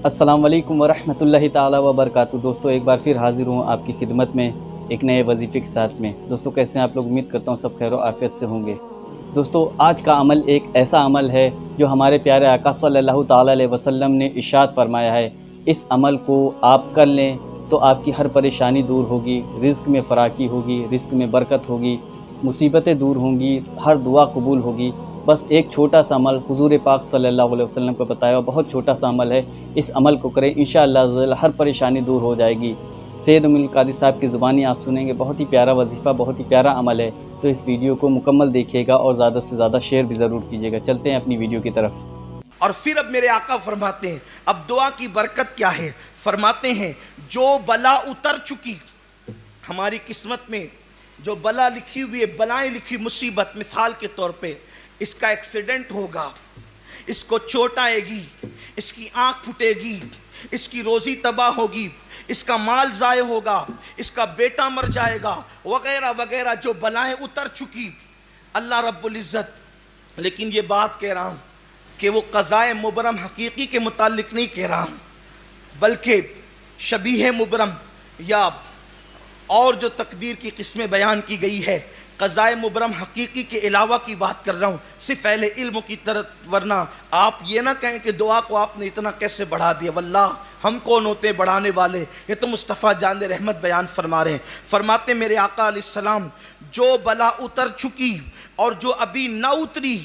السلام علیکم ورحمۃ اللہ تعالی وبرکاتہ۔ دوستو ایک بار پھر حاضر ہوں آپ کی خدمت میں ایک نئے وظیفے کے ساتھ میں۔ دوستو کیسے ہیں آپ لوگ؟ امید کرتا ہوں سب خیر و عافیت سے ہوں گے۔ دوستو آج کا عمل ایک ایسا عمل ہے جو ہمارے پیارے آقا صلی اللہ تعالی علیہ وسلم نے ارشاد فرمایا ہے، اس عمل کو آپ کر لیں تو آپ کی ہر پریشانی دور ہوگی، رزق میں فراخی ہوگی، رزق میں برکت ہوگی، مصیبتیں دور ہوں گی، ہر دعا قبول ہوگی۔ بس ایک چھوٹا سا عمل حضور پاک صلی اللہ علیہ وسلم کو بتایا، بہت چھوٹا سا عمل ہے، اس عمل کو کریں انشاءاللہ ہر پریشانی دور ہو جائے گی۔ سید ام القادری صاحب کی زبانی آپ سنیں گے، بہت ہی پیارا وظیفہ، بہت ہی پیارا عمل ہے، تو اس ویڈیو کو مکمل دیکھیے گا اور زیادہ سے زیادہ شیئر بھی ضرور کیجیے گا۔ چلتے ہیں اپنی ویڈیو کی طرف۔ اور پھر اب میرے آقا فرماتے ہیں، اب دعا کی برکت کیا ہے؟ فرماتے ہیں جو بلا اتر چکی ہماری قسمت میں، جو بلا لکھی ہوئی ہے، بلائیں لکھی، مصیبت، مثال کے طور پہ اس کا ایکسیڈنٹ ہوگا، اس کو چوٹ آئے گی، اس کی آنکھ پھٹے گی، اس کی روزی تباہ ہوگی، اس کا مال ضائع ہوگا، اس کا بیٹا مر جائے گا، وغیرہ وغیرہ جو بلائیں اتر چکی اللہ رب العزت۔ لیکن یہ بات کہہ رہا ہوں کہ وہ قضائے مبرم حقیقی کے متعلق نہیں کہہ رہا ہوں، بلکہ شبیہ مبرم یا اور جو تقدیر کی قسمیں بیان کی گئی ہے، قضائے مبرم حقیقی کے علاوہ کی بات کر رہا ہوں، صرف اہل علم کی طرف۔ ورنہ آپ یہ نہ کہیں کہ دعا کو آپ نے اتنا کیسے بڑھا دیا، واللہ ہم کون ہوتے بڑھانے والے، یہ تو مصطفیٰ جان رحمت بیان فرما رہے ہیں۔ فرماتے میرے آقا علیہ السلام، جو بلا اتر چکی اور جو ابھی نہ اتری،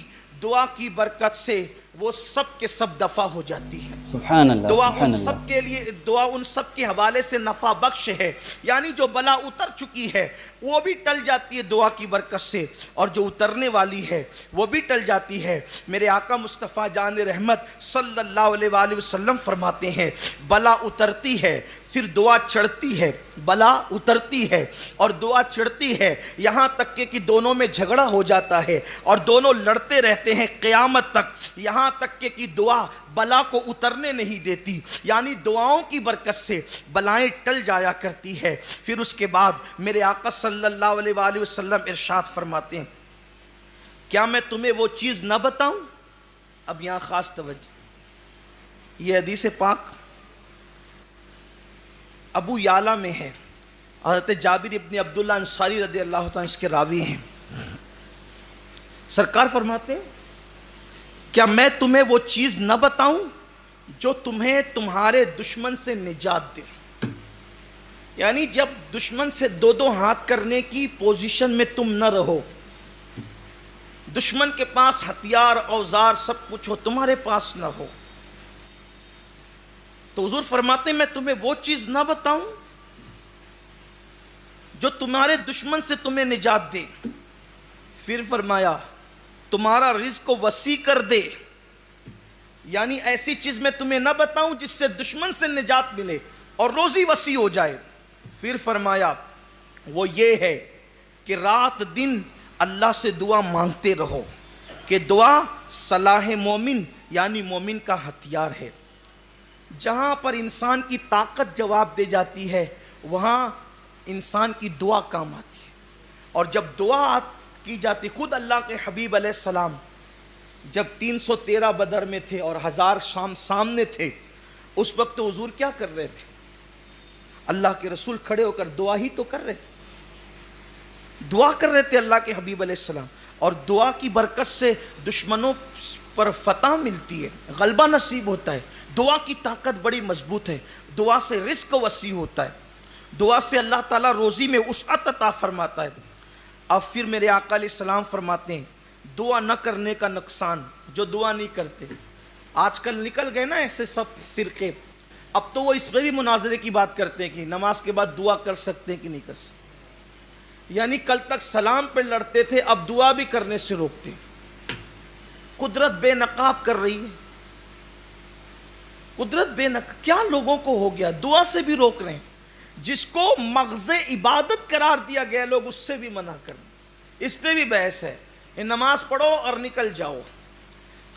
دعا کی برکت سے وہ سب کے سب دفع ہو جاتی ہے۔ سبحان اللہ، دعا سبحان ان اللہ۔ سب کے لیے، دعا ان سب کے حوالے سے نفع بخش ہے، یعنی جو بلا اتر چکی ہے وہ بھی ٹل جاتی ہے دعا کی برکت سے، اور جو اترنے والی ہے وہ بھی ٹل جاتی ہے۔ میرے آقا مصطفیٰ جان رحمت صلی اللہ علیہ وآلہ وسلم فرماتے ہیں، بلا اترتی ہے پھر دعا چڑھتی ہے، بلا اترتی ہے اور دعا چڑھتی ہے، یہاں تک کہ دونوں میں جھگڑا ہو جاتا ہے اور دونوں لڑتے رہتے ہیں قیامت تک، یہاں تک کہ دعا بلا کو اترنے نہیں دیتی، یعنی دعاؤں کی برکت سے بلائیں ٹل جایا کرتی ہے۔ پھر اس کے بعد میرے آقا صلی اللہ علیہ وآلہ وسلم ارشاد فرماتے ہیں، کیا میں تمہیں وہ چیز نہ بتاؤں؟ اب یہاں خاص توجہ، یہ حدیث پاک ابو یعلا میں ہے، حضرت جابر ابن عبداللہ انصاری رضی اللہ عنہ اس کے راوی ہیں۔ سرکار فرماتے ہیں، کیا میں تمہیں وہ چیز نہ بتاؤں جو تمہیں تمہارے دشمن سے نجات دے؟ یعنی جب دشمن سے دو دو ہاتھ کرنے کی پوزیشن میں تم نہ رہو، دشمن کے پاس ہتھیار اوزار سب کچھ ہو، تمہارے پاس نہ ہو، تو حضور فرماتے ہیں میں تمہیں وہ چیز نہ بتاؤں جو تمہارے دشمن سے تمہیں نجات دے؟ پھر فرمایا تمہارا رزق کو وسیع کر دے، یعنی ایسی چیز میں تمہیں نہ بتاؤں جس سے دشمن سے نجات ملے اور روزی وسیع ہو جائے۔ پھر فرمایا وہ یہ ہے کہ رات دن اللہ سے دعا مانگتے رہو، کہ دعا صلاح مومن یعنی مومن کا ہتھیار ہے۔ جہاں پر انسان کی طاقت جواب دے جاتی ہے وہاں انسان کی دعا کام آتی ہے، اور جب دعا کی جاتی، خود اللہ کے حبیب علیہ السلام جب 313 بدر میں تھے اور 1000 شام سامنے تھے، اس وقت حضور کیا کر رہے تھے؟ اللہ کے رسول کھڑے ہو کر دعا ہی تو کر رہے تھے، دعا کر رہے تھے اللہ کے حبیب علیہ السلام، اور دعا کی برکت سے دشمنوں پر فتح ملتی ہے، غلبہ نصیب ہوتا ہے، دعا کی طاقت بڑی مضبوط ہے، دعا سے رزق وسیع ہوتا ہے، دعا سے اللہ تعالیٰ روزی میں وسعت عطا فرماتا ہے۔ اب پھر میرے آقا علیہ السلام فرماتے ہیں دعا نہ کرنے کا نقصان، جو دعا نہیں کرتے، آج کل نکل گئے نا ایسے سب فرقے، اب تو وہ اس پہ بھی مناظرے کی بات کرتے ہیں کہ نماز کے بعد دعا کر سکتے ہیں کہ نہیں کر سکتے، یعنی کل تک سلام پہ لڑتے تھے اب دعا بھی کرنے سے روکتے۔ قدرت بے نقاب کر رہی ہے، قدرت بے نقاب، کیا لوگوں کو ہو گیا، دعا سے بھی روک رہے ہیں، جس کو مغز عبادت قرار دیا گیا لوگ اس سے بھی منع کر رہے ہیں، اس پہ بھی بحث ہے، نماز پڑھو اور نکل جاؤ،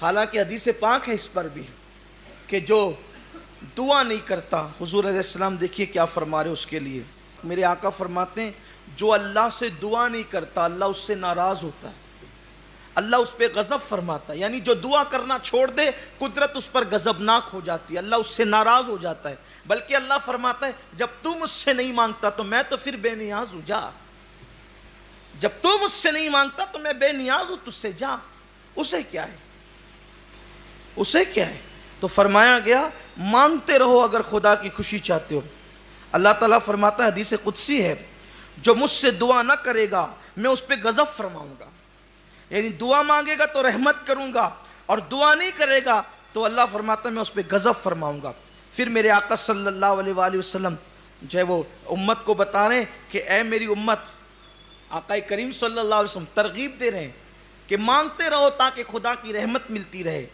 حالانکہ حدیث پاک ہے اس پر بھی کہ جو دعا نہیں کرتا، حضور علیہ السلام دیکھیے کیا فرما رہے اس کے لیے، میرے آقا فرماتے ہیں جو اللہ سے دعا نہیں کرتا اللہ اس سے ناراض ہوتا ہے، اللہ اس پہ غضب فرماتا ہے، یعنی جو دعا کرنا چھوڑ دے قدرت اس پر غضبناک ہو جاتی ہے، اللہ اس سے ناراض ہو جاتا ہے، بلکہ اللہ فرماتا ہے جب تو مجھ سے نہیں مانگتا تو میں تو پھر بے نیاز ہوں، جا، جب تو مجھ سے نہیں مانگتا تو میں بے نیاز ہوں تجھ سے، جا، اسے کیا ہے، اسے کیا ہے؟ تو فرمایا گیا مانگتے رہو اگر خدا کی خوشی چاہتے ہو۔ اللہ تعالیٰ فرماتا ہے، حدیث قدسی ہے، جو مجھ سے دعا نہ کرے گا میں اس پہ غضب فرماؤں گا، یعنی دعا مانگے گا تو رحمت کروں گا، اور دعا نہیں کرے گا تو اللہ فرماتا ہے میں اس پہ غضب فرماؤں گا۔ پھر میرے آقا صلی اللہ علیہ وآلہ وسلم جو ہے وہ امت کو بتا رہے ہیں کہ اے میری امت، آقا کریم صلی اللہ علیہ وسلم ترغیب دے رہے ہیں کہ مانگتے رہو تاکہ خدا کی رحمت ملتی رہے،